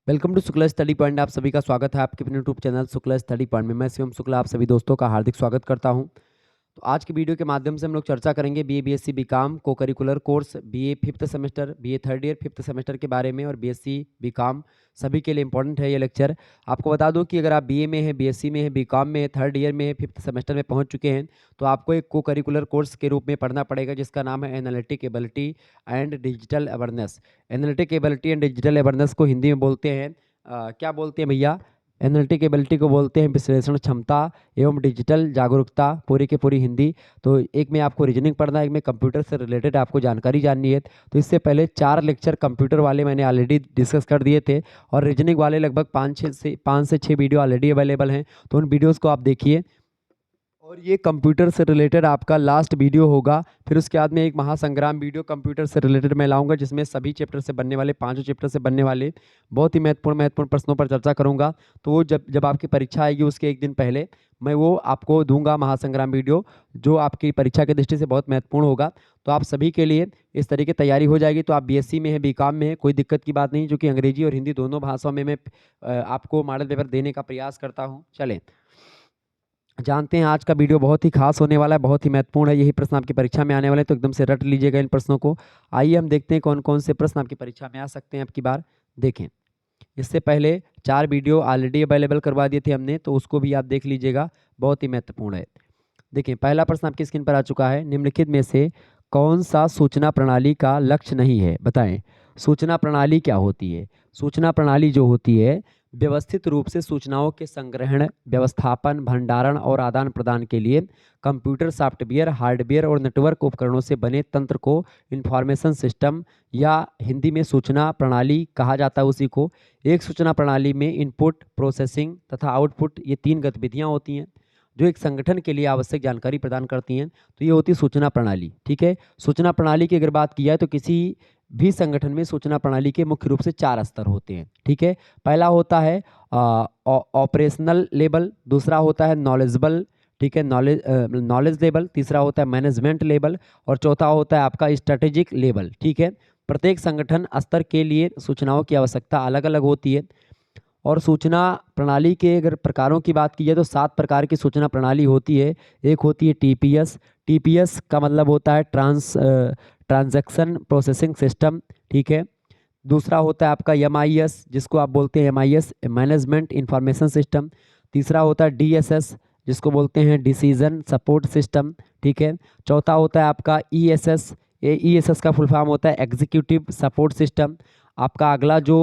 Welcome to Shukla study point. आप सभी का स्वागत है आपके अपने YouTube channel Shukla study point में। मैं शिवम शुक्ला आप सभी दोस्तों का हार्दिक स्वागत करता हूं। तो आज की वीडियो के माध्यम से हम लोग चर्चा करेंगे बीए बीएससी बीकॉम को curricular course, BA fifth semester, BA third year fifth semester के बारे में। और बीएससी बीकॉम सभी के लिए इंपॉर्टेंट है ये लेक्चर। आपको बता दूं कि अगर आप बीए में हैं, बीएससी में हैं, बीकॉम में हैं, थर्ड ईयर में हैं, फिफ्थ सेमेस्टर में पहुंच चुके हैं, तो आपको एक को करिकुलर कोर्स के रूप में पढ़ना पड़ेगा जिसका नाम है analytic ability and digital awareness. Analytic ability and digital awareness को हिंदी में बोलते हैं क्या बोलते हैं भैया? एनालिटिक एबिलिटी को बोलते हैं विश्लेषण क्षमता एवं डिजिटल जागरूकता, पूरी की पूरी हिंदी। तो एक में आपको रीजनिंग पढ़ना है, एक में कंप्यूटर से रिलेटेड आपको जानकारी जाननी है। तो इससे पहले 4 लेक्चर कंप्यूटर वाले मैंने ऑलरेडी डिस्कस कर दिए थे और रीजनिंग वाले लगभग 5 से 6 वीडियो ऑलरेडी अवेलेबल हैं, तो उन वीडियोज़ को आप देखिए। और ये कंप्यूटर से रिलेटेड आपका लास्ट वीडियो होगा। फिर उसके बाद में एक महासंग्राम वीडियो कंप्यूटर से रिलेटेड मैं लाऊंगा, जिसमें सभी चैप्टर से बनने वाले, 5 चैप्टर से बनने वाले बहुत ही महत्वपूर्ण प्रश्नों पर चर्चा करूंगा। तो वो जब जब आपकी परीक्षा आएगी उसके एक दिन पहले मैं वो आपको दूंगा महासंग्राम वीडियो, जो आपकी परीक्षा की दृष्टि से बहुत महत्वपूर्ण होगा। तो आप सभी के लिए इस तरीके तैयारी हो जाएगी। तो आप बीएससी में है, बीकॉम में है, कोई दिक्कत की बात नहीं, जो कि अंग्रेजी और हिंदी दोनों भाषाओं में मैं आपको मॉडल पेपर देने का प्रयास करता हूँ। चलें जानते हैं, आज का वीडियो बहुत ही खास होने वाला है, बहुत ही महत्वपूर्ण है। यही प्रश्न आपकी परीक्षा में आने वाले हैं, तो एकदम से रट लीजिएगा इन प्रश्नों को। आइए हम देखते हैं कौन कौन से प्रश्न आपकी परीक्षा में आ सकते हैं। आपकी बार देखें, इससे पहले 4 वीडियो ऑलरेडी अवेलेबल करवा दिए थे हमने, तो उसको भी आप देख लीजिएगा, बहुत ही महत्वपूर्ण है। देखिए, पहला प्रश्न आपकी स्क्रीन पर आ चुका है। निम्नलिखित में से कौन सा सूचना प्रणाली का लक्ष्य नहीं है? बताएं। सूचना प्रणाली क्या होती है? सूचना प्रणाली जो होती है, व्यवस्थित रूप से सूचनाओं के संग्रहण, व्यवस्थापन, भंडारण और आदान प्रदान के लिए कंप्यूटर सॉफ्टवेयर, हार्डवेयर और नेटवर्क उपकरणों से बने तंत्र को इंफॉर्मेशन सिस्टम या हिंदी में सूचना प्रणाली कहा जाता है। उसी को एक सूचना प्रणाली में इनपुट, प्रोसेसिंग तथा आउटपुट, ये 3 गतिविधियां होती हैं जो एक संगठन के लिए आवश्यक जानकारी प्रदान करती हैं। तो ये होती है सूचना प्रणाली। ठीक है, सूचना प्रणाली की अगर बात की जाए तो किसी भी संगठन में सूचना प्रणाली के मुख्य रूप से 4 स्तर होते हैं। ठीक है, पहला होता है ऑपरेशनल लेवल, दूसरा होता है नॉलेजेबल, ठीक है, नॉलेज लेवल, तीसरा होता है मैनेजमेंट लेवल और चौथा होता है आपका स्ट्रेटेजिक लेवल। ठीक है, प्रत्येक संगठन स्तर के लिए सूचनाओं की आवश्यकता अलग अलग होती है। और सूचना प्रणाली के अगर प्रकारों की बात की जाए तो 7 प्रकार की सूचना प्रणाली होती है। एक होती है टीपीएस। टीपीएस का मतलब होता है ट्रांजैक्शन प्रोसेसिंग सिस्टम। ठीक है, दूसरा होता है आपका एमआईएस, जिसको आप बोलते हैं एमआईएस, मैनेजमेंट इंफॉर्मेशन सिस्टम। तीसरा होता है डीएसएस, जिसको बोलते हैं डिसीजन सपोर्ट सिस्टम। ठीक है, चौथा होता है आपका ईएसएस। ईएसएस का फुल फॉर्म होता है एग्जीक्यूटिव सपोर्ट सिस्टम। आपका अगला जो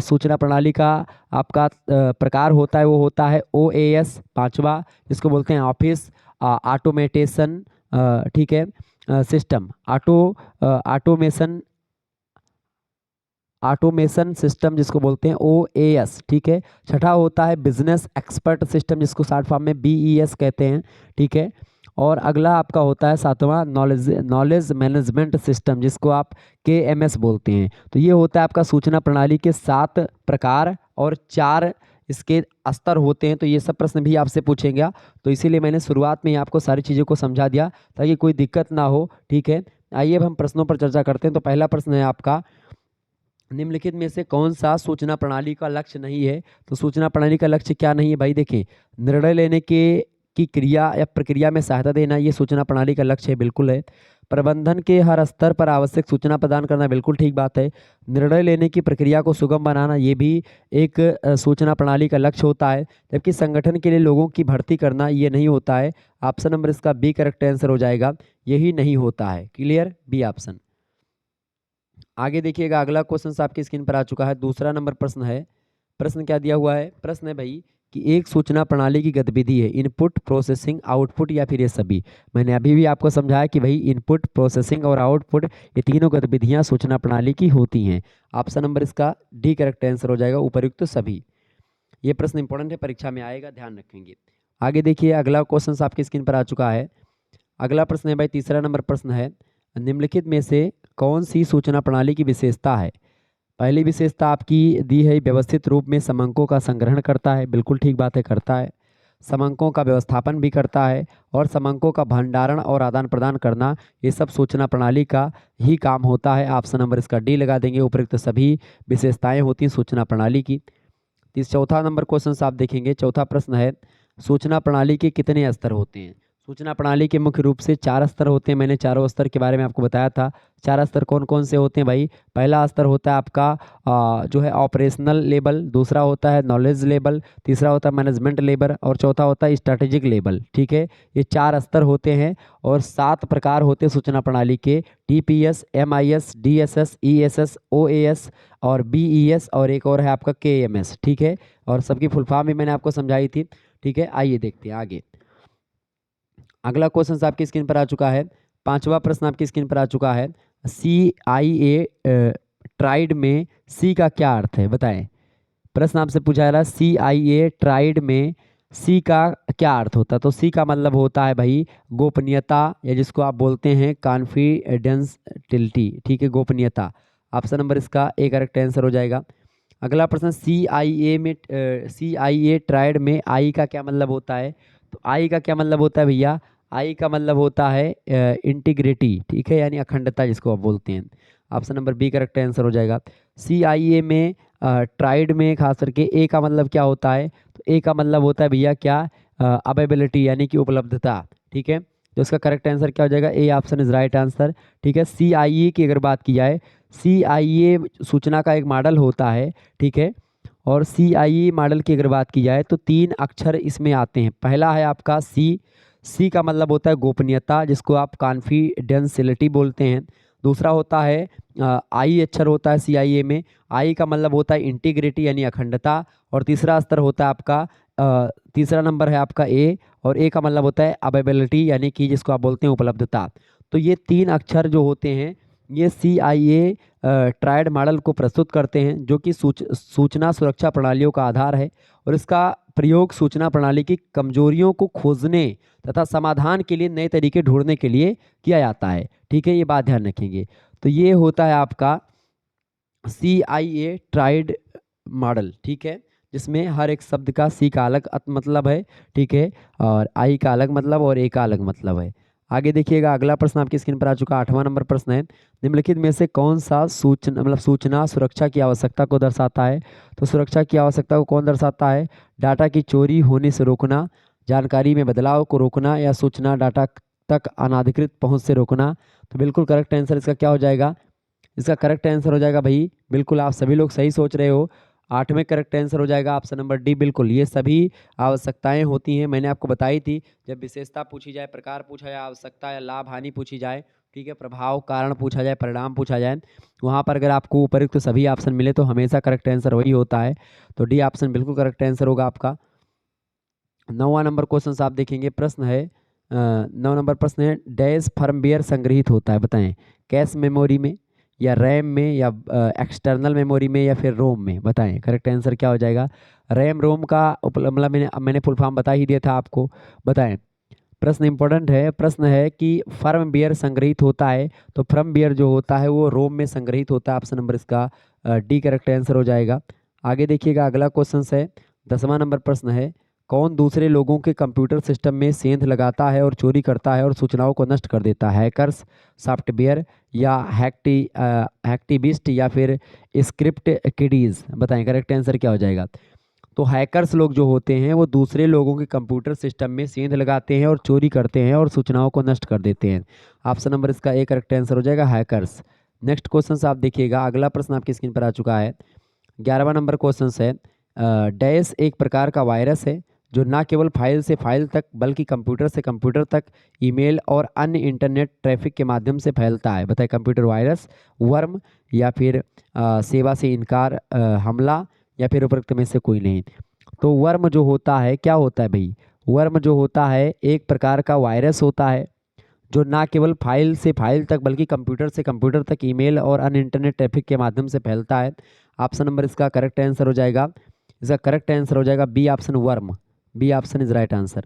सूचना प्रणाली का आपका प्रकार होता है वो होता है ओएएस, पांचवा, जिसको बोलते हैं ऑफिस ऑटोमेटेशन, ठीक है, सिस्टम, ऑटोमेशन ऑटोमेशन सिस्टम, जिसको बोलते हैं ओएएस। ठीक है, छठा होता है बिजनेस एक्सपर्ट सिस्टम, जिसको शॉर्ट फॉर्म में बीईएस कहते हैं। ठीक है, और अगला आपका होता है 7वां नॉलेज मैनेजमेंट सिस्टम, जिसको आप केएमएस बोलते हैं। तो ये होता है आपका सूचना प्रणाली के 7 प्रकार और 4 इसके स्तर होते हैं। तो ये सब प्रश्न भी आपसे पूछेंगे, तो इसीलिए मैंने शुरुआत में ही आपको सारी चीज़ों को समझा दिया ताकि कोई दिक्कत ना हो। ठीक है, आइए अब हम प्रश्नों पर चर्चा करते हैं। तो पहला प्रश्न है आपका, निम्नलिखित में से कौन सा सूचना प्रणाली का लक्ष्य नहीं है? तो सूचना प्रणाली का लक्ष्य क्या नहीं है भाई? देखिए, निर्णय लेने के की क्रिया या प्रक्रिया में सहायता देना, ये सूचना प्रणाली का लक्ष्य है, बिल्कुल है। प्रबंधन के हर स्तर पर आवश्यक सूचना प्रदान करना, बिल्कुल ठीक बात है। निर्णय लेने की प्रक्रिया को सुगम बनाना, ये भी एक सूचना प्रणाली का लक्ष्य होता है। जबकि संगठन के लिए लोगों की भर्ती करना, ये नहीं होता है। ऑप्शन नंबर इसका बी करेक्ट आंसर हो जाएगा, यही नहीं होता है। Clear, B option. आगे देखिएगा, अगला क्वेश्चन आपकी स्क्रीन पर आ चुका है। दूसरा नंबर प्रश्न है। प्रश्न क्या दिया हुआ है? प्रश्न है भाई कि एक सूचना प्रणाली की गतिविधि है इनपुट, प्रोसेसिंग, आउटपुट या फिर ये सभी। मैंने अभी भी आपको समझाया कि भाई इनपुट, प्रोसेसिंग और आउटपुट, ये तीनों गतिविधियां सूचना प्रणाली की होती हैं। ऑप्शन नंबर इसका डी करेक्ट आंसर हो जाएगा, उपयुक्त तो सभी। ये प्रश्न इंपॉर्टेंट है, परीक्षा में आएगा, ध्यान रखेंगे। आगे देखिए, अगला क्वेश्चन आपकी स्क्रीन पर आ चुका है। अगला प्रश्न है भाई, तीसरा नंबर प्रश्न है, निम्नलिखित में से कौन सी सूचना प्रणाली की विशेषता है? पहली विशेषता आपकी दी है, व्यवस्थित रूप में समंकों का संग्रहण करता है, बिल्कुल ठीक बात है, करता है। समंकों का व्यवस्थापन भी करता है और समंकों का भंडारण और आदान प्रदान करना, ये सब सूचना प्रणाली का ही काम होता है। ऑप्शन नंबर इसका डी लगा देंगे। उपयुक्त सभी विशेषताएं होती हैं सूचना प्रणाली की। चौथा नंबर क्वेश्चन आप देखेंगे, चौथा प्रश्न है, सूचना प्रणाली के कितने स्तर होते हैं? सूचना प्रणाली के मुख्य रूप से 4 स्तर होते हैं। मैंने चारों स्तर के बारे में आपको बताया था। 4 स्तर कौन कौन से होते हैं भाई? पहला स्तर होता है आपका जो है ऑपरेशनल लेवल, दूसरा होता है नॉलेज लेवल, तीसरा होता है मैनेजमेंट लेवल और चौथा होता है स्ट्रैटेजिक लेवल। ठीक है, ये 4 स्तर होते हैं और 7 प्रकार होते हैं सूचना प्रणाली के। TPS, MIS, DSS, ESS, OAS और BES और एक और है आपका KMS। ठीक है, और सबकी फुल फॉर्म भी मैंने आपको समझाई थी। ठीक है, आइए देखते हैं आगे। अगला क्वेश्चन आपकी स्क्रीन पर आ चुका है। 5वां प्रश्न आपकी स्क्रीन पर आ चुका है। CIA ट्राइड में C का क्या अर्थ है? बताएं। प्रश्न आपसे पूछा जा रहा है CIA ट्राइड में C का क्या अर्थ होता है? तो C का मतलब होता है भाई गोपनीयता, या जिसको आप बोलते हैं कॉन्फिडेंशियलिटी। ठीक है, गोपनीयता। ऑप्शन नंबर इसका ए करेक्ट आंसर हो जाएगा। अगला प्रश्न, CIA ट्राइड में I का क्या मतलब होता है? तो I का क्या मतलब होता है भैया? I का मतलब होता है इंटीग्रिटी। ठीक है, यानी अखंडता जिसको आप बोलते हैं। Option number B correct answer हो जाएगा। CIA में ट्राइड में खास करके ए का मतलब क्या होता है? तो ए का मतलब होता है भैया क्या? अवेलेबिलिटी, यानी कि उपलब्धता। ठीक है, तो इसका करेक्ट आंसर क्या हो जाएगा? A option is right answer. ठीक है, CIA की अगर बात की जाए, CIA सूचना का एक मॉडल होता है। ठीक है, और CIA मॉडल की अगर बात की जाए तो 3 अक्षर इसमें आते हैं। पहला है आपका C का मतलब होता है गोपनीयता, जिसको आप कॉन्फिडेंशियलिटी बोलते हैं। दूसरा होता है I अक्षर होता है CIA में। I का मतलब होता है इंटीग्रिटी, यानी अखंडता। और तीसरा स्तर होता है आपका तीसरा नंबर है आपका A, और A का मतलब होता है अवेलेबिलिटी, यानी कि जिसको आप बोलते हैं उपलब्धता। तो ये 3 अक्षर जो होते हैं ये CIA ट्राइड मॉडल को प्रस्तुत करते हैं, जो कि सूचना सुरक्षा प्रणालियों का आधार है। और इसका प्रयोग सूचना प्रणाली की कमजोरियों को खोजने तथा समाधान के लिए नए तरीके ढूंढने के लिए किया जाता है। ठीक है, ये बात ध्यान रखेंगे। तो ये होता है आपका CIA ट्राइड मॉडल। ठीक है, जिसमें हर एक शब्द का C का अलग मतलब है। ठीक है, और I का अलग मतलब और A का अलग मतलब है। आगे देखिएगा, अगला प्रश्न आपकी स्क्रीन पर आ चुका 8वां नंबर प्रश्न है। निम्नलिखित में से कौन सा सूचना सुरक्षा की आवश्यकता को दर्शाता है? तो सुरक्षा की आवश्यकता को कौन दर्शाता है? डाटा की चोरी होने से रोकना, जानकारी में बदलाव को रोकना, या सूचना डाटा तक अनाधिकृत पहुंच से रोकना। तो बिल्कुल करेक्ट आंसर इसका क्या हो जाएगा? इसका करेक्ट आंसर हो जाएगा भाई, बिल्कुल आप सभी लोग सही सोच रहे हो, 8वें करेक्ट आंसर हो जाएगा ऑप्शन नंबर डी। बिल्कुल ये सभी आवश्यकताएं होती हैं, मैंने आपको बताई थी। जब विशेषता पूछी जाए, प्रकार पूछा जाए, आवश्यकता या लाभ हानि पूछी जाए, ठीक है, प्रभाव कारण पूछा जाए, परिणाम पूछा जाए, वहाँ पर अगर आपको उपयुक्त सभी ऑप्शन मिले तो हमेशा करेक्ट आंसर वही होता है। तो डी ऑप्शन बिल्कुल करेक्ट आंसर होगा आपका। 9वां नंबर क्वेश्चन आप देखेंगे, प्रश्न है 9 नंबर प्रश्न है, डैश फर्मवेयर संग्रहित होता है? बताएं। कैश मेमोरी में, या रैम में, या एक्सटर्नल मेमोरी में, या फिर रोम में? बताएं, करेक्ट आंसर क्या हो जाएगा? रैम रोम का मतलब मैंने फुल फॉर्म बता ही दिया था आपको। बताएं, प्रश्न इंपॉर्टेंट है। प्रश्न है कि फर्मवेयर संग्रहित होता है, तो फर्मवेयर जो होता है वो रोम में संग्रहित होता है। ऑप्शन नंबर इसका डी करेक्ट आंसर हो जाएगा। आगे देखिएगा, अगला क्वेश्चन है 10वां नंबर प्रश्न है, कौन दूसरे लोगों के कंप्यूटर सिस्टम में सेंध लगाता है और चोरी करता है और सूचनाओं को नष्ट कर देता है? हैकर्स, सॉफ्टवेयर, या हैक्टिविस्ट, या फिर स्क्रिप्ट किडीज? बताएं, करेक्ट आंसर क्या हो जाएगा? तो हैकर्स लोग जो होते हैं वो दूसरे लोगों के कंप्यूटर सिस्टम में सेंध लगाते हैं और चोरी करते हैं और सूचनाओं को नष्ट कर देते हैं। ऑप्शन नंबर इसका ए करेक्ट आंसर हो जाएगा, हैकर्स। नेक्स्ट क्वेश्चन आप देखिएगा, अगला प्रश्न आपकी स्क्रीन पर आ चुका है। 11वां नंबर क्वेश्चन है, डैश एक प्रकार का वायरस है जो न केवल फाइल से फाइल तक बल्कि कंप्यूटर से कंप्यूटर तक ईमेल और अन्य इंटरनेट ट्रैफिक के माध्यम से फैलता है। बताए, कंप्यूटर वायरस, वर्म, या फिर सेवा से इनकार हमला, या फिर उपरोक्त में से कोई नहीं? तो वर्म जो होता है क्या होता है भाई? वर्म जो होता है एक प्रकार का वायरस होता है जो ना केवल फाइल से फाइल तक बल्कि कंप्यूटर से कंप्यूटर तक ईमेल और अन्य इंटरनेट ट्रैफिक के माध्यम से फैलता है। ऑप्शन नंबर इसका करेक्ट आंसर हो जाएगा, इसका करेक्ट आंसर हो जाएगा B option, worm. B option is right answer.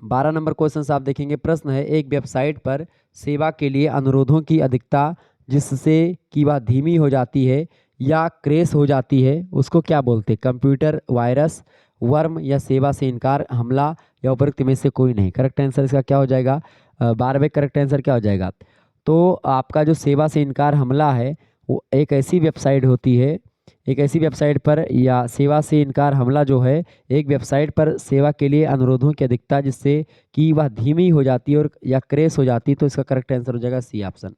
12 number question आप देखेंगे, प्रश्न है, एक वेबसाइट पर सेवा के लिए अनुरोधों की अधिकता जिससे कि वह धीमी हो जाती है या क्रैश हो जाती है, उसको क्या बोलते हैं? कंप्यूटर वायरस, वर्म या सेवा से इनकार, हमला या उपरोक्त में से कोई नहीं। करेक्ट आंसर इसका क्या हो जाएगा? 12वें करेक्ट आंसर क्या हो जाएगा? तो आपका जो सेवा से इनकार हमला है वो एक ऐसी वेबसाइट होती है, एक ऐसी वेबसाइट पर, या सेवा से इनकार हमला जो है एक वेबसाइट पर सेवा के लिए अनुरोधों की अधिकता जिससे कि वह धीमी हो जाती है और या क्रैश हो जाती है। तो इसका करेक्ट आंसर हो जाएगा सी ऑप्शन।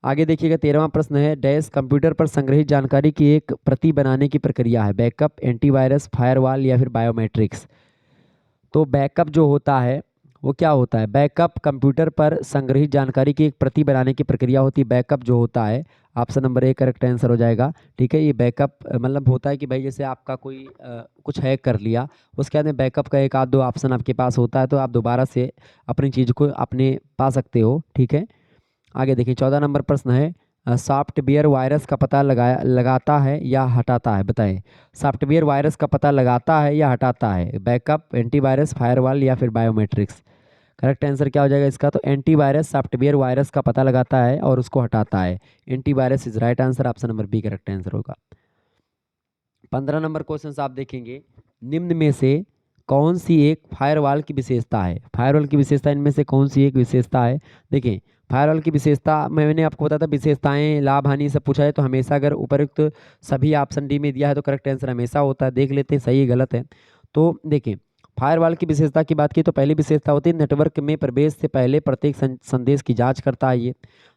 आगे देखिएगा 13वां प्रश्न है, डैश कंप्यूटर पर संग्रहित जानकारी की एक प्रति बनाने की प्रक्रिया है, बैकअप, एंटीवायरस, फायरवॉल या फिर बायोमेट्रिक्स। तो बैकअप जो होता है वो क्या होता है? बैकअप कंप्यूटर पर संग्रहित जानकारी की एक प्रति बनाने की प्रक्रिया होती है। बैकअप जो होता है, option number A correct answer हो जाएगा। ठीक है, ये बैकअप मतलब होता है कि भाई जैसे आपका कोई कुछ हैक कर लिया, उसके बाद में बैकअप का एक आध दो ऑप्शन आपके पास होता है, तो आप दोबारा से अपनी चीज़ को अपने पा सकते हो। ठीक है, आगे देखिए 14 नंबर प्रश्न है, सॉफ्टवेयर वायरस का पता लगाता है या हटाता है? बताएं, सॉफ्टवेयर वायरस का पता लगाता है या हटाता है? बैकअप, एंटीवायरस, फायरवॉल या फिर बायोमेट्रिक्स। करेक्ट आंसर क्या हो जाएगा इसका? तो एंटीवायरस सॉफ्टवेयर वायरस का पता लगाता है और उसको हटाता है। Antivirus is right answer, option number B correct answer होगा। 15 नंबर क्वेश्चन आप देखेंगे, निम्न में से कौन सी एक फायरवॉल की विशेषता है? फायरवॉल की विशेषता इनमें से कौन सी एक विशेषता है? देखिए, फायरवॉल की विशेषता मैंने आपको बताया था, विशेषताएं, लाभ, हानि सब पूछा है तो हमेशा अगर उपयुक्त सभी ऑप्शन डी में दिया है तो करेक्ट आंसर हमेशा होता है। देख लेते हैं सही गलत है। तो देखिए, फायरवॉल की विशेषता की बात की तो पहली विशेषता होती है नेटवर्क में प्रवेश से पहले प्रत्येक संदेश की जांच करता है ये।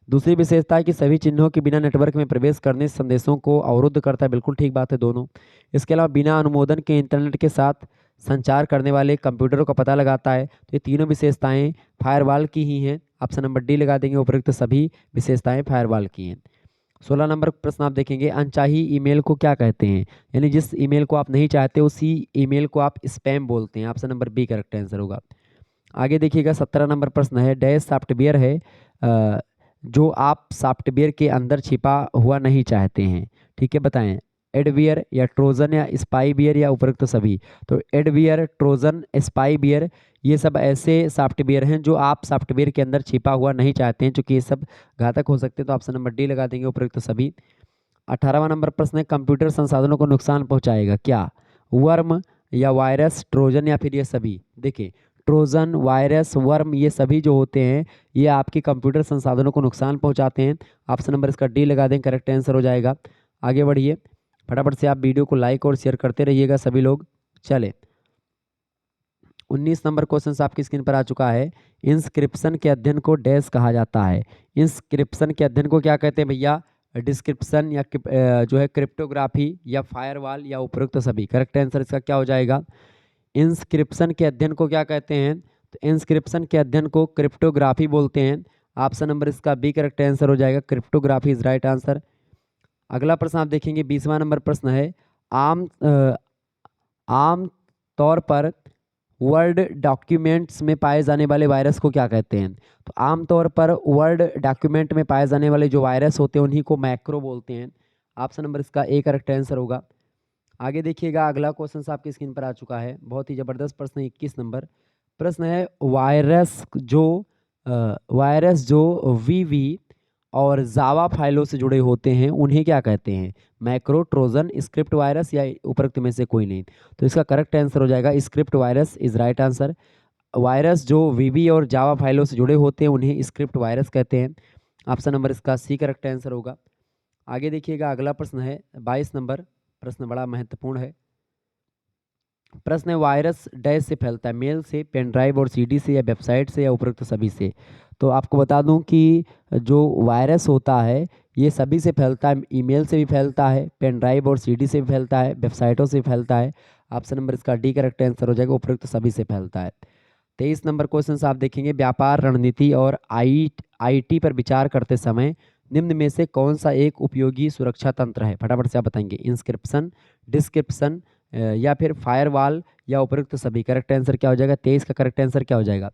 दूसरी विशेषता है कि सभी चिन्हों के बिना नेटवर्क में प्रवेश करने से संदेशों को अवरुद्ध करता है। बिल्कुल ठीक बात है दोनों। इसके अलावा बिना अनुमोदन के इंटरनेट के साथ संचार करने वाले कंप्यूटरों का पता लगाता है। तो ये तीनों विशेषताएं फायरवॉल की ही हैं। ऑप्शन नंबर डी लगा देंगे, उपयुक्त सभी विशेषताएं फायरवॉल की हैं। 16 नंबर प्रश्न आप देखेंगे, अनचाही ईमेल को क्या कहते हैं? यानी जिस ईमेल को आप नहीं चाहते उसी ईमेल को आप स्पैम बोलते हैं। Option number B correct answer होगा। आगे देखिएगा 17 नंबर प्रश्न है, डैश सॉफ्टवेयर है जो आप सॉफ्टवेयर के अंदर छिपा हुआ नहीं चाहते हैं। ठीक है, बताएं, एडवियर या ट्रोजन या स्पाईवेयर या उपरोक्त सभी। तो एडवियर, ट्रोजन, स्पाईवेयर ये सब ऐसे सॉफ्टवेयर हैं जो आप सॉफ्टवेयर के अंदर छिपा हुआ नहीं चाहते हैं, क्योंकि ये सब घातक हो सकते हैं। तो ऑप्शन नंबर डी लगा देंगे, उपरोक्त सभी। 18वां नंबर प्रश्न है, कंप्यूटर संसाधनों को नुकसान पहुंचाएगा क्या? वर्म या वायरस, ट्रोजन या फिर ये सभी। देखिए, ट्रोजन, वायरस, वर्म ये सभी जो होते हैं ये आपके कंप्यूटर संसाधनों को नुकसान पहुंचाते हैं। ऑप्शन नंबर इसका डी लगा दें, करेक्ट आंसर हो जाएगा। आगे बढ़िए, फटाफट से आप वीडियो को लाइक और शेयर करते रहिएगा सभी लोग। चले, 19 नंबर क्वेश्चन आपकी स्क्रीन पर आ चुका है, इंस्क्रिप्शन के अध्ययन को डैश कहा जाता है? इंस्क्रिप्शन के अध्ययन को क्या कहते हैं भैया? डिस्क्रिप्शन या जो है क्रिप्टोग्राफी या फायरवॉल या उपरोक्त सभी। करेक्ट आंसर इसका क्या हो जाएगा? इंस्क्रिप्शन के अध्ययन को क्या कहते हैं? तो इंस्क्रिप्शन के अध्ययन को क्रिप्टोग्राफी बोलते हैं। ऑप्शन नंबर इसका बी करेक्ट आंसर हो जाएगा, क्रिप्टोग्राफी इज राइट आंसर। अगला प्रश्न आप देखेंगे, 20वां नंबर प्रश्न है, आम तौर पर वर्ड डॉक्यूमेंट्स में पाए जाने वाले वायरस को क्या कहते हैं? तो आमतौर पर वर्ड डॉक्यूमेंट में पाए जाने वाले जो वायरस होते हैं उन्हीं को मैक्रो बोलते हैं। ऑप्शन नंबर इसका ए करेक्ट आंसर होगा। आगे देखिएगा, अगला क्वेश्चन आपकी स्क्रीन पर आ चुका है, बहुत ही जबरदस्त प्रश्न। 21 नंबर प्रश्न है, वायरस जो वीवी और जावा फाइलों से जुड़े होते हैं उन्हें क्या कहते हैं? मैक्रो, ट्रोजन, स्क्रिप्ट वायरस या उपरोक्त में से कोई नहीं। तो इसका करेक्ट आंसर हो जाएगा script virus is right answer. Virus जो वीवी और जावा फाइलों से जुड़े होते हैं उन्हें स्क्रिप्ट वायरस कहते हैं। ऑप्शन नंबर इसका सी करेक्ट आंसर होगा। आगे देखिएगा, अगला प्रश्न है 22 नंबर प्रश्न, बड़ा महत्वपूर्ण है। प्रश्न है, वायरस डैश से फैलता है? मेल से, पेन ड्राइव और सीडी से या वेबसाइट से या उपरोक्त सभी से। तो आपको बता दूं कि जो वायरस होता है ये सभी से फैलता है। ईमेल से भी फैलता है, पेन ड्राइव और सीडी से भी फैलता है, वेबसाइटों से भी फैलता है। ऑप्शन नंबर इसका डी करेक्ट आंसर हो जाएगा, उपरोक्त सभी से फैलता है। 23 नंबर क्वेश्चन आप देखेंगे, व्यापार रणनीति और आईटी पर विचार करते समय निम्न में से कौन सा एक उपयोगी सुरक्षा तंत्र है? फटाफट से आप बताएंगे, इंस्क्रिप्शन, डिस्क्रिप्शन या फिर फायरवॉल या उपरोक्त सभी। करेक्ट आंसर क्या हो जाएगा? 23 का करेक्ट आंसर क्या हो जाएगा?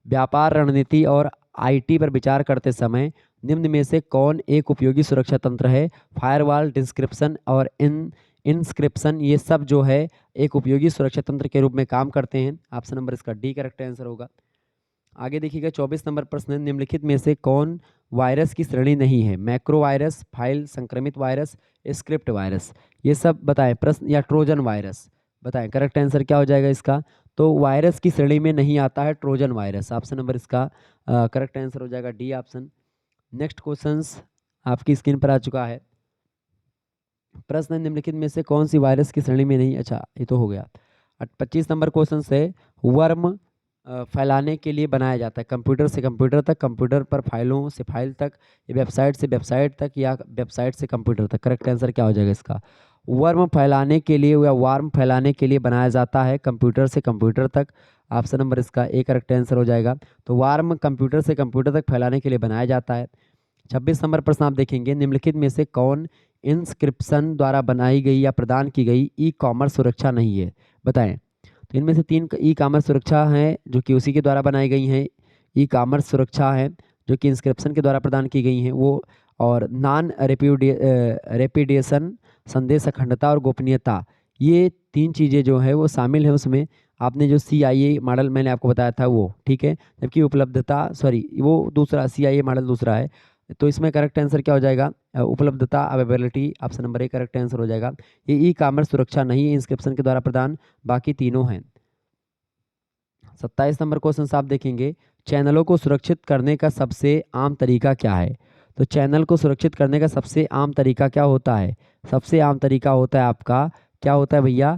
व्यापार रणनीति और आईटी पर विचार करते समय निम्न में से कौन एक उपयोगी सुरक्षा तंत्र है? फायरवॉल, डिस्क्रिप्शन और इंस्क्रिप्शन ये सब जो है एक उपयोगी सुरक्षा तंत्र के रूप में काम करते हैं। ऑप्शन नंबर इसका डी करेक्ट आंसर होगा। आगे देखिएगा, 24 नंबर प्रश्न, निम्नलिखित में से कौन वायरस की श्रेणी नहीं है? मैक्रो वायरस, फाइल संक्रमित वायरस, स्क्रिप्ट वायरस। ये सब बताएं प्रश्न, या ट्रोजन वायरस बताएं करेक्ट आंसर क्या हो जाएगा इसका। तो वायरस की श्रेणी में नहीं आता है ट्रोजन वायरस। ऑप्शन नंबर इसका करेक्ट आंसर हो जाएगा डी ऑप्शन। नेक्स्ट क्वेश्चंस आपकी स्क्रीन पर आ चुका है। प्रश्न निम्नलिखित में से कौन सी वायरस की श्रेणी में नहीं, अच्छा ये तो हो गया। 25 नंबर क्वेश्चन से वर्म फैलाने के लिए बनाया जाता है कंप्यूटर से कंप्यूटर तक, कंप्यूटर पर फाइलों से फाइल तक, या वेबसाइट से वेबसाइट तक, या वेबसाइट से कंप्यूटर तक। करेक्ट आंसर क्या हो जाएगा इसका। वर्म फैलाने के लिए या वार्म फैलाने के लिए बनाया जाता है कंप्यूटर से कंप्यूटर तक। ऑप्शन नंबर इसका ए करेक्ट आंसर हो जाएगा। तो वार्म कंप्यूटर से कंप्यूटर तक फैलाने के लिए बनाया जाता है। 26 नंबर प्रश्न आप देखेंगे, निम्नलिखित में से कौन इंस्क्रिप्शन द्वारा बनाई गई या प्रदान की गई ई कॉमर्स सुरक्षा नहीं है, बताएं। तो इनमें से 3 ई कॉमर्स सुरक्षा हैं जो कि उसी के द्वारा बनाई गई हैं। ई कॉमर्स सुरक्षा है जो कि इंस्क्रिप्शन के द्वारा प्रदान की गई हैं वो, और नॉन रेपिडिएशन, संदेश अखंडता और गोपनीयता, ये 3 चीज़ें जो है वो शामिल है उसमें। आपने जो CIA मॉडल मैंने आपको बताया था वो, ठीक है, जबकि उपलब्धता, सॉरी वो दूसरा CIA मॉडल दूसरा है। तो इसमें करेक्ट आंसर क्या हो जाएगा, उपलब्धता, availability. Option number A correct answer हो जाएगा। ये ई कॉमर्स सुरक्षा नहीं है इंस्क्रिप्शन के द्वारा प्रदान, बाकी तीनों हैं। 27 नंबर क्वेश्चन आप देखेंगे, चैनलों को सुरक्षित करने का सबसे आम तरीका क्या है। तो चैनल को सुरक्षित करने का सबसे आम तरीका क्या होता है, सबसे आम तरीका होता है आपका, क्या होता है भैया,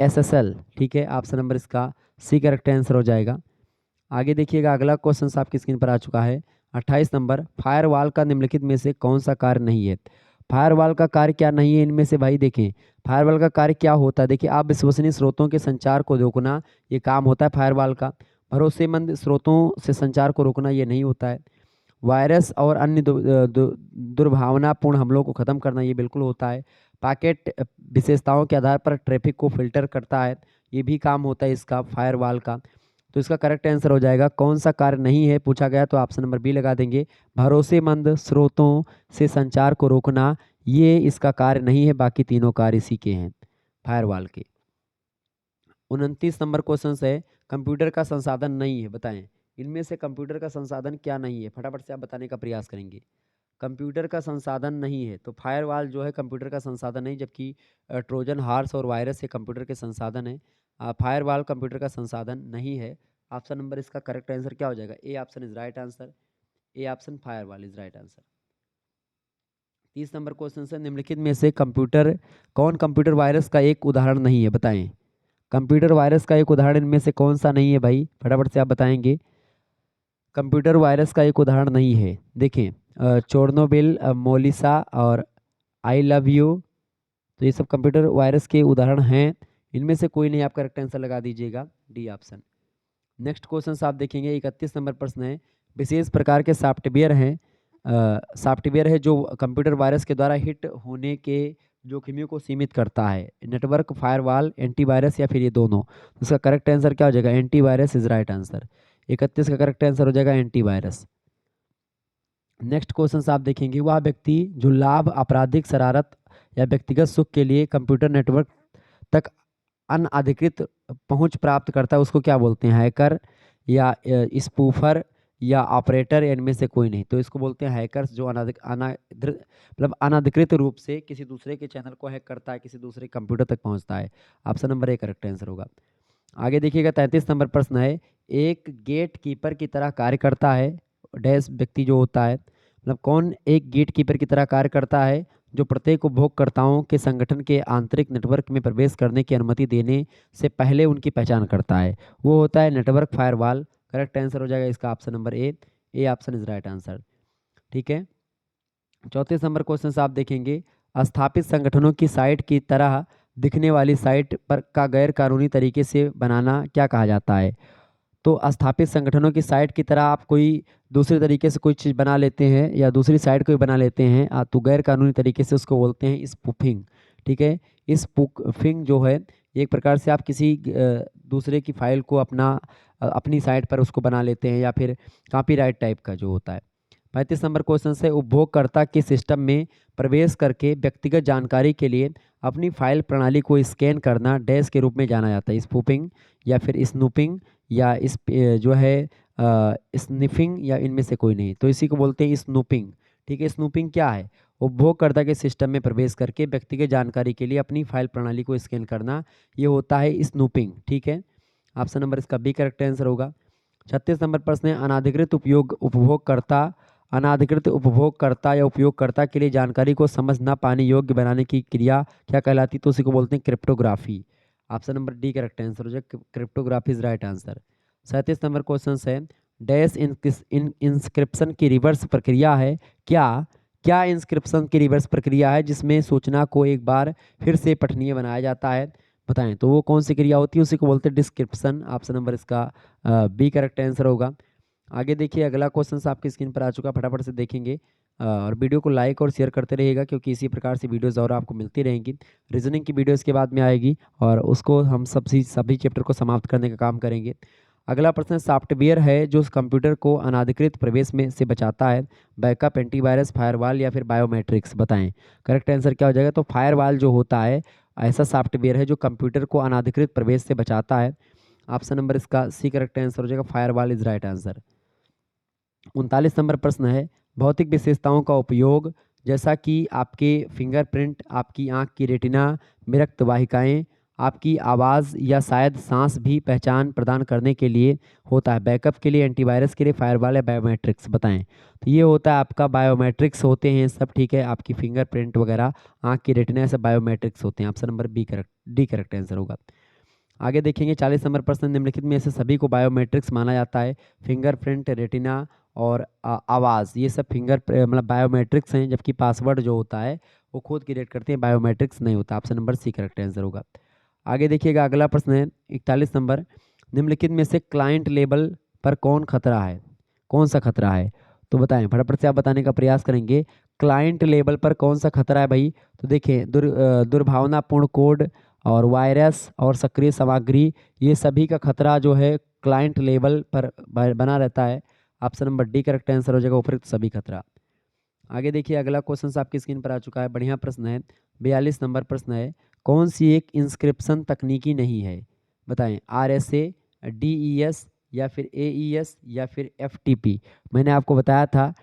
SSL, ठीक है। ऑप्शन नंबर इसका सी करेक्ट आंसर हो जाएगा। आगे देखिएगा, अगला क्वेश्चन आपकी स्क्रीन पर आ चुका है। 28 नंबर, फायरवॉल का निम्नलिखित में से कौन सा कार्य नहीं है। फायरवॉल का कार्य क्या नहीं है इनमें से भाई, देखें फायरवॉल का कार्य क्या होता है। देखिए, आप विश्वसनीय स्रोतों के संचार को रोकना, ये काम होता है फायरवॉल का। भरोसेमंद स्रोतों से संचार को रोकना ये नहीं होता है। वायरस और अन्य दुर्भावनापूर्ण हमलों को खत्म करना ये बिल्कुल होता है। पैकेट विशेषताओं के आधार पर ट्रैफिक को फिल्टर करता है, ये भी काम होता है इसका फायरवॉल का। तो इसका करेक्ट आंसर हो जाएगा, कौन सा कार्य नहीं है पूछा गया तो ऑप्शन नंबर बी लगा देंगे, भरोसेमंद स्रोतों से संचार को रोकना, ये इसका कार्य नहीं है, बाकी तीनों कार्य इसी के हैं फायरवॉल के। 29 नंबर क्वेश्चन है, कंप्यूटर का संसाधन नहीं है, बताएं इनमें से कंप्यूटर का संसाधन क्या नहीं है, फटाफट से आप बताने का प्रयास करेंगे। कंप्यूटर का संसाधन नहीं है तो फायरवॉल जो है कंप्यूटर का संसाधन नहीं, जबकि ट्रोजन हार्स और वायरस ये कंप्यूटर के संसाधन है। फायरवॉल कंप्यूटर का संसाधन नहीं है। ऑप्शन नंबर इसका करेक्ट आंसर क्या हो जाएगा, A option is right answer. A option firewall is right answer. 30 number question है, निम्नलिखित में से कौन कंप्यूटर वायरस का एक उदाहरण नहीं है, बताएं। कंप्यूटर वायरस का एक उदाहरण इनमें से कौन सा नहीं है भाई, फटाफट से आप बताएंगे। कंप्यूटर वायरस का एक उदाहरण नहीं है, देखें चोरनोबिल, मोलिसा और आई लव यू, तो ये सब कंप्यूटर वायरस के उदाहरण हैं। इनमें से कोई नहीं, आप करेक्ट आंसर लगा दीजिएगा डी ऑप्शन। नेक्स्ट क्वेश्चन आप देखेंगे, 31 नंबर प्रश्न है, विशेष प्रकार के सॉफ्टवेयर हैं, सॉफ्टवेयर है जो कंप्यूटर वायरस के द्वारा हिट होने के जोखिमों को सीमित करता है, नेटवर्क, फायरवॉल, एंटीवायरस या फिर ये दोनों। तो इसका करेक्ट आंसर क्या हो जाएगा, एंटीवायरस इज राइट आंसर। 31 का करेक्ट आंसर हो जाएगा एंटीवायरस। नेक्स्ट क्वेश्चन आप देखेंगे, वह व्यक्ति जो लाभ, आपराधिक शरारत या व्यक्तिगत सुख के लिए कंप्यूटर नेटवर्क तक अनधिकृत पहुंच प्राप्त करता है उसको क्या बोलते हैं, हैकर या स्पूफर या ऑपरेटर, इनमें से कोई नहीं। तो इसको बोलते हैं हैकर्स, जो मतलब अनधिकृत रूप से किसी दूसरे के चैनल को हैक करता है, किसी दूसरे कंप्यूटर तक पहुंचता है। Option number A correct answer होगा। आगे देखिएगा, 33 नंबर प्रश्न है, एक गेट कीपर की तरह कार्य करता है, डैश व्यक्ति जो होता है, मतलब कौन एक गेट कीपर की तरह कार्य करता है जो प्रत्येक उपभोक्ताओं के संगठन के आंतरिक नेटवर्क में प्रवेश करने की अनुमति देने से पहले उनकी पहचान करता है, वो होता है नेटवर्क फायरवॉल। करेक्ट आंसर हो जाएगा इसका option number A. A option is right answer, ठीक है। 34 नंबर क्वेश्चन आप देखेंगे, स्थापित संगठनों की साइट की तरह दिखने वाली साइट पर का गैर कानूनी तरीके से बनाना क्या कहा जाता है। तो स्थापित संगठनों की साइट की तरह आप कोई दूसरे तरीके से कोई चीज़ बना लेते हैं या दूसरी साइट को बना लेते हैं, तो गैर कानूनी तरीके से उसको बोलते हैं स्पूफिंग, ठीक है। स्पूफिंग जो है एक प्रकार से आप किसी दूसरे की फाइल को अपनी साइट पर उसको बना लेते हैं, या फिर कॉपीराइट टाइप का जो होता है। 35 नंबर क्वेश्चन से, उपभोगकर्ता के सिस्टम में प्रवेश करके व्यक्तिगत जानकारी के लिए अपनी फाइल प्रणाली को स्कैन करना डैश के रूप में जाना जाता है, स्पूफिंग या फिर स्नूपिंग या इस जो है स्निफिंग, या इनमें से कोई नहीं। तो इसी को बोलते हैं स्नूपिंग, ठीक है। स्नूपिंग क्या है? उपभोगकर्ता के सिस्टम में प्रवेश करके व्यक्तिगत जानकारी के लिए अपनी फाइल प्रणाली को स्कैन करना, ये होता है स्नूपिंग। ठीक है, ऑप्शन नंबर इसका बी करेक्ट आंसर होगा। 36 नंबर प्रश्न है, अनाधिकृत उपभोगकर्ता या उपयोगकर्ता के लिए जानकारी को समझ ना पाने योग्य बनाने की क्रिया क्या कहलाती है? तो उसी को बोलते हैं cryptography. Option number D correct answer हो जाए, cryptography is right answer. 37 number question है, डैश इंस्क्रिप्शन की रिवर्स प्रक्रिया है क्या? क्या इंस्क्रिप्शन की रिवर्स प्रक्रिया है जिसमें सूचना को एक बार फिर से पठनीय बनाया जाता है? बताएं तो वो कौन सी क्रिया होती है? उसी को बोलते हैं डिस्क्रिप्शन। ऑप्शन नंबर इसका बी करेक्ट आंसर होगा। आगे देखिए, अगला क्वेश्चन आपकी स्क्रीन पर आ चुका, फटाफट से देखेंगे और वीडियो को लाइक और शेयर करते रहिएगा, क्योंकि इसी प्रकार से वीडियोज़ और आपको मिलती रहेंगी। रीजनिंग की वीडियो इसके बाद में आएगी और उसको हम सभी चैप्टर को समाप्त करने का काम करेंगे। अगला प्रश्न, सॉफ्टवेयर है जो उस कंप्यूटर को अनाधिकृत प्रवेश में से बचाता है? बैकअप, एंटीवायरस, फायरवॉल या फिर बायोमेट्रिक्स? बताएं करेक्ट आंसर क्या हो जाएगा? तो फायरवॉल जो होता है ऐसा सॉफ्टवेयर है जो कंप्यूटर को अनाधिकृत प्रवेश से बचाता है। ऑप्शन नंबर इसका सी करेक्ट आंसर हो जाएगा, firewall is right answer. 39 number प्रश्न है, भौतिक विशेषताओं का उपयोग जैसा कि आपके फिंगरप्रिंट, आपकी आंख की रेटिना में रक्त वाहिकाएं, आपकी आवाज़ या शायद सांस भी पहचान प्रदान करने के लिए होता है। बैकअप के लिए, एंटीवायरस के लिए, फायरवॉल या बायोमेट्रिक्स? बताएं तो ये होता है आपका बायोमेट्रिक्स होते हैं सब। ठीक है, आपकी फिंगरप्रिंट वगैरह, आंख की रेटिना, सब बायोमेट्रिक्स होते हैं। Option number B correct, D correct answer होगा। आगे देखेंगे 40 नंबर प्रश्न, निम्नलिखित में से सभी को बायोमेट्रिक्स माना जाता है? फिंगरप्रिंट, रेटिना और आवाज़, ये सब मतलब बायोमेट्रिक्स हैं, जबकि पासवर्ड जो होता है वो खुद क्रिएट करते हैं, बायोमेट्रिक्स नहीं होता। Option number C correct answer होगा। आगे देखिएगा, अगला प्रश्न है 41 नंबर, निम्नलिखित में से क्लाइंट लेवल पर कौन खतरा है? कौन सा खतरा है? तो बताएं, फटाफट से आप बताने का प्रयास करेंगे। क्लाइंट लेवल पर कौन सा खतरा है भाई? तो देखिए, दुर्भावनापूर्ण कोड और वायरस और सक्रिय सामग्री, ये सभी का खतरा जो है क्लाइंट लेवल पर बना रहता है। Option number D correct answer हो जाएगा, उपयुक्त सभी खतरा। आगे देखिए, अगला क्वेश्चन आपकी स्क्रीन पर आ चुका है, बढ़िया प्रश्न है। 42 नंबर प्रश्न है, कौन सी एक इंस्क्रिप्शन तकनीकी नहीं है? बताएं, RSA, DES या फिर AES या फिर FTP? मैंने आपको बताया था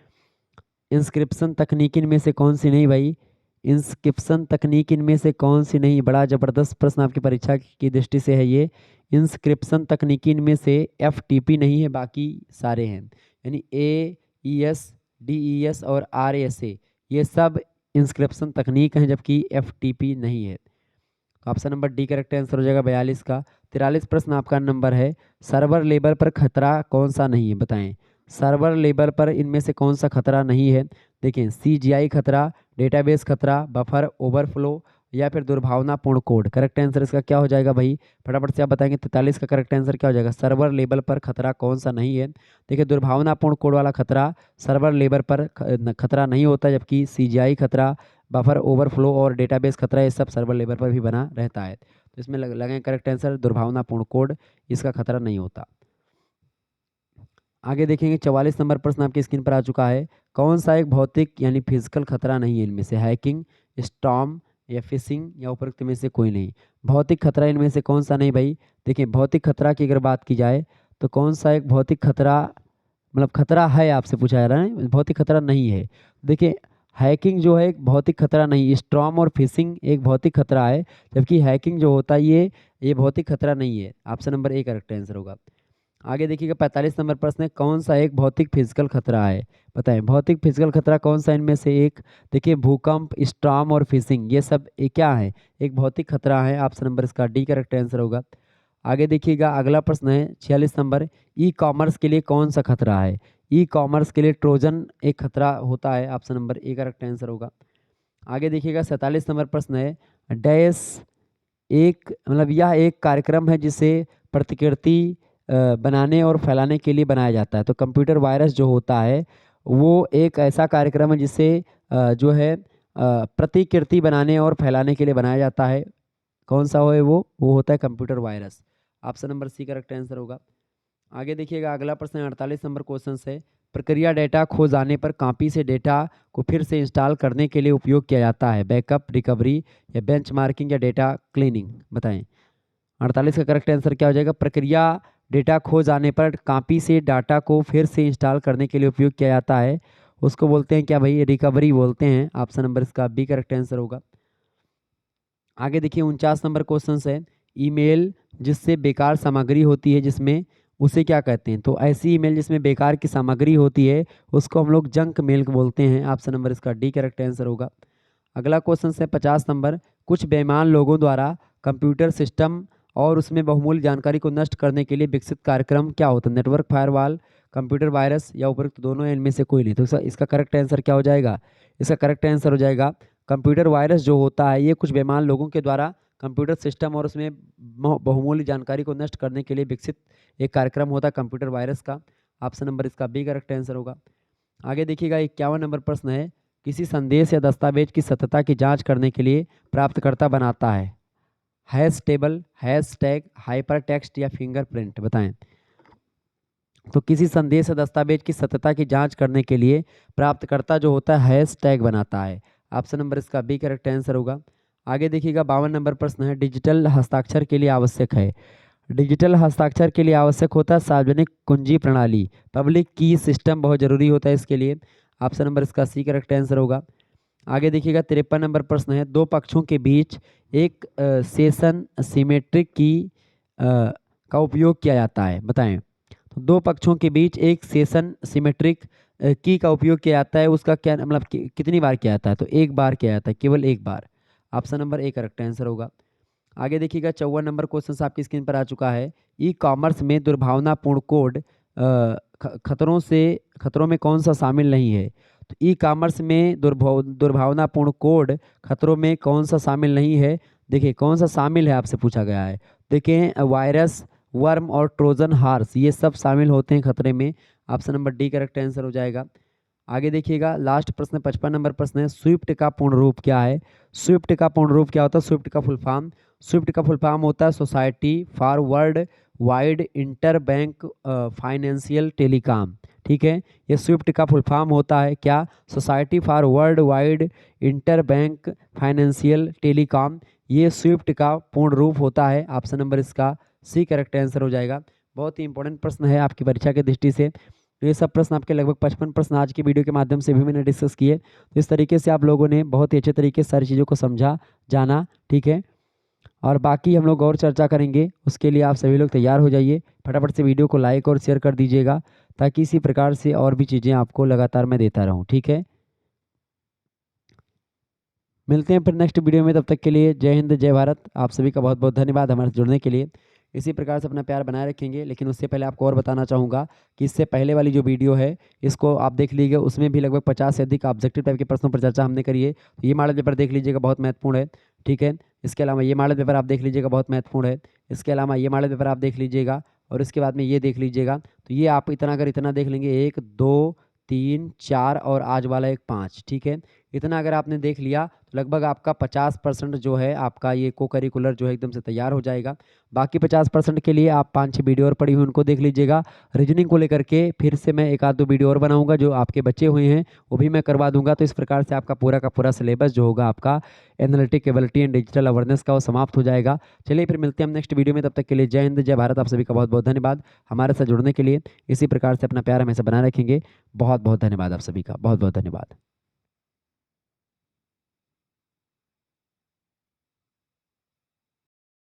इंस्क्रिप्शन तकनीक इनमें से कौन सी नहीं भाई? इंस्क्रिप्शन तकनीक इनमें से कौन सी नहीं? बड़ा जबरदस्त प्रश्न आपकी परीक्षा की दृष्टि से है ये। इंस्क्रिप्शन तकनीक इनमें से FTP नहीं है, बाकी सारे हैं। यानी AES, DES और RSA ये सब इंस्क्रिप्शन तकनीक हैं, जबकि FTP नहीं है। Option number D correct answer हो जाएगा 42 का। 43 प्रश्न आपका नंबर है, सर्वर लेवल पर खतरा कौन सा नहीं है? बताएं, सर्वर लेवल पर इनमें से कौन सा खतरा नहीं है? देखें, CGI खतरा, डेटाबेस खतरा, बफर ओवरफ्लो या फिर दुर्भावनापूर्ण कोड? करेक्ट आंसर इसका क्या हो जाएगा भाई? फटाफट से आप बताएंगे। 43 का करेक्ट आंसर क्या हो जाएगा? सर्वर लेवल पर खतरा कौन सा नहीं है? देखिए, दुर्भावनापूर्ण कोड वाला खतरा सर्वर लेवल पर खतरा नहीं होता, जबकि CGI खतरा, बफर ओवरफ्लो और डेटाबेस खतरा ये सब सर्वर लेवल पर भी बना रहता है। तो इसमें लगें करेक्ट आंसर दुर्भावनापूर्ण कोड, इसका खतरा नहीं होता। आगे देखेंगे 44 नंबर प्रश्न आपकी स्क्रीन पर आ चुका है, कौन सा एक भौतिक यानी फिजिकल खतरा नहीं है इनमें से? हैकिंग, स्टॉर्म या फिशिंग या उपरोक्त में से कोई नहीं? भौतिक खतरा इनमें से कौन सा नहीं भाई? देखिए, भौतिक खतरा की अगर बात की जाए तो कौन सा एक भौतिक खतरा, मतलब खतरा है आपसे पूछा जा रहा है, भौतिक खतरा नहीं है। देखिए, हैकिंग जो है एक भौतिक खतरा नहीं, स्टॉर्म और फिशिंग एक भौतिक खतरा है, जबकि हैकिंग जो होता है ये भौतिक खतरा नहीं है। Option number A correct answer होगा। आगे देखिएगा 45 नंबर प्रश्न है, कौन सा एक भौतिक फिजिकल खतरा है? बताएं, भौतिक फिजिकल खतरा कौन सा इनमें से एक? देखिए, भूकंप, स्टॉर्म और फिशिंग ये सब क्या है? एक भौतिक खतरा है। ऑप्शन नंबर इसका डी करेक्ट आंसर होगा। आगे देखिएगा, अगला प्रश्न है 46 नंबर, ई कॉमर्स के लिए कौन सा खतरा है? ई कॉमर्स के लिए ट्रोजन एक खतरा होता है। Option number A correct answer होगा। आगे देखिएगा 47 नंबर प्रश्न है, डैश एक, मतलब यह एक कार्यक्रम है जिसे प्रतिकृति बनाने और फैलाने के लिए बनाया जाता है। तो कंप्यूटर वायरस जो होता है वो एक ऐसा कार्यक्रम है जिसे जो है प्रतिकृति बनाने और फैलाने के लिए बनाया जाता है। कौन सा है वो होता है computer virus. Option number C correct answer होगा। आगे देखिएगा, अगला प्रश्न 48 नंबर क्वेश्चन है, प्रक्रिया डेटा खो जाने पर कॉपी से डेटा को फिर से इंस्टॉल करने के लिए उपयोग किया जाता है? बैकअप, रिकवरी या बेंचमार्किंग या डेटा क्लीनिंग? बताएं, 48 का करेक्ट आंसर क्या हो जाएगा? प्रक्रिया डेटा खो जाने पर कॉपी से डाटा को फिर से इंस्टॉल करने के लिए उपयोग किया जाता है, उसको बोलते हैं क्या भाई, रिकवरी बोलते हैं। ऑप्शन नंबर इसका बी करेक्ट आंसर होगा। आगे देखिए 49 नंबर क्वेश्चन है, ईमेल जिससे बेकार सामग्री होती है जिसमें, उसे क्या कहते हैं। तो ऐसी ईमेल जिसमें बेकार की सामग्री होती है उसको हम लोग जंक मेल बोलते हैं। ऑप्शन नंबर इसका डी करेक्ट आंसर होगा। अगला क्वेश्चन है 50 नंबर, कुछ बेईमान लोगों द्वारा कंप्यूटर सिस्टम और उसमें बहुमूल्य जानकारी को नष्ट करने के लिए विकसित कार्यक्रम क्या होता है। नेटवर्क फायरवॉल, कंप्यूटर वायरस या उपरोक्त दोनों या इनमें से कोई नहीं। तो इसका करेक्ट आंसर क्या हो जाएगा, इसका करेक्ट आंसर हो जाएगा कंप्यूटर वायरस जो होता है ये कुछ बेईमान लोगों के द्वारा कंप्यूटर सिस्टम और उसमें बहुमूल्य जानकारी को नष्ट करने के लिए विकसित एक कार्यक्रम होता है कंप्यूटर वायरस का। ऑप्शन नंबर इसका बी करेक्ट आंसर होगा। आगे देखिएगा 51 नंबर प्रश्न है, किसी संदेश या दस्तावेज की सत्यता की जांच करने के लिए प्राप्तकर्ता बनाता है hash table, hash tag, hyper text या फिंगरप्रिंट, बताएं। तो किसी संदेश या दस्तावेज की सत्यता की जांच करने के लिए प्राप्तकर्ता जो होता है हैश टैग बनाता है। ऑप्शन नंबर इसका बी करेक्ट आंसर होगा। आगे देखिएगा 52 नंबर प्रश्न है, डिजिटल हस्ताक्षर के लिए आवश्यक है। डिजिटल हस्ताक्षर के लिए आवश्यक होता है सार्वजनिक कुंजी प्रणाली, पब्लिक की सिस्टम बहुत जरूरी होता है इसके लिए। ऑप्शन नंबर इसका सी करेक्ट आंसर होगा। आगे देखिएगा 53 नंबर प्रश्न है, दो पक्षों के बीच एक सेशन सिमेट्रिक की का उपयोग किया जाता है, बताएं। तो दो पक्षों के बीच एक सेशन सिमेट्रिक की का उपयोग किया जाता है, उसका क्या मतलब कितनी बार किया जाता है। तो एक बार किया जाता है, केवल एक बार। Option number A correct answer होगा। आगे देखिएगा 54 नंबर क्वेश्चन आपकी स्क्रीन पर आ चुका है, ई कॉमर्स में दुर्भावनापूर्ण कोड खतरों में कौन सा शामिल नहीं है। तो ई कॉमर्स में दुर्भावनापूर्ण कोड खतरों में कौन सा शामिल नहीं है। देखिए कौन सा शामिल है आपसे पूछा गया है। देखें वायरस, वर्म और ट्रोजन हार्स ये सब शामिल होते हैं खतरे में। Option number D correct answer हो जाएगा। आगे देखिएगा लास्ट प्रश्न 55 नंबर प्रश्न है, स्विफ्ट का पूर्ण रूप क्या है। स्विफ्ट का पूर्ण रूप क्या होता है, स्विफ्ट का फुल फॉर्म, स्विफ्ट का फुल फॉर्म होता है society for world wide inter bank financial telecom. ठीक है, ये स्विफ्ट का फुल फॉर्म होता है क्या, society for world wide inter bank financial telecom, ये स्विफ्ट का पूर्ण रूप होता है। ऑप्शन नंबर इसका सी करेक्ट आंसर हो जाएगा। बहुत ही इंपॉर्टेंट प्रश्न है आपकी परीक्षा की दृष्टि से। तो ये सब प्रश्न आपके लगभग 55 प्रश्न आज की वीडियो के माध्यम से भी मैंने डिस्कस किए। तो इस तरीके से आप लोगों ने बहुत ही अच्छे तरीके से सारी चीज़ों को समझा, जाना। ठीक है, और बाकी हम लोग और चर्चा करेंगे, उसके लिए आप सभी लोग तैयार हो जाइए। फटाफट से वीडियो को लाइक और शेयर कर दीजिएगा ताकि इसी प्रकार से और भी चीज़ें आपको लगातार मैं देता रहूँ। ठीक है, मिलते हैं फिर नेक्स्ट वीडियो में, तब तक के लिए जय हिंद, जय भारत। आप सभी का बहुत बहुत धन्यवाद हमारे साथ जुड़ने के लिए। इसी प्रकार से अपना प्यार बनाए रखेंगे। लेकिन उससे पहले आपको और बताना चाहूँगा कि इससे पहले वाली जो वीडियो है इसको आप देख लीजिएगा, उसमें भी लगभग 50 से अधिक ऑब्जेक्टिव टाइप के प्रश्नों पर चर्चा हमने करी है। तो ये मॉडल पेपर देख लीजिएगा, बहुत महत्वपूर्ण है। ठीक है, इसके अलावा ये मॉडल पेपर आप देख लीजिएगा, बहुत महत्वपूर्ण है। इसके अलावा ये मॉडल पेपर आप देख लीजिएगा और इसके बाद में ये देख लीजिएगा। तो ये आप इतना अगर इतना देख लेंगे, 1 2 3 4 और आज वाला एक 5, ठीक है, इतना अगर आपने देख लिया तो लगभग आपका 50% जो है आपका ये को करिकुलर जो है एकदम से तैयार हो जाएगा। बाकी 50% के लिए आप 5-6 वीडियो और पड़ी हुई उनको देख लीजिएगा। रीजनिंग को लेकर के फिर से मैं एक आध दो वीडियो और बनाऊंगा, जो आपके बचे हुए हैं वो भी मैं करवा दूंगा। तो इस प्रकार से आपका पूरा का पूरा सिलेबस जो होगा आपका analytic ability and digital awareness का वो समाप्त हो जाएगा। चलिए फिर मिलते हैं हम नेक्स्ट वीडियो में, तब तक के लिए जय हिंद, जय भारत। आप सभी का बहुत बहुत धन्यवाद हमारे साथ जुड़ने के लिए। इसी प्रकार से अपना प्यार हमेशा बनाए रखेंगे। बहुत बहुत धन्यवाद आप सभी का, बहुत बहुत धन्यवाद।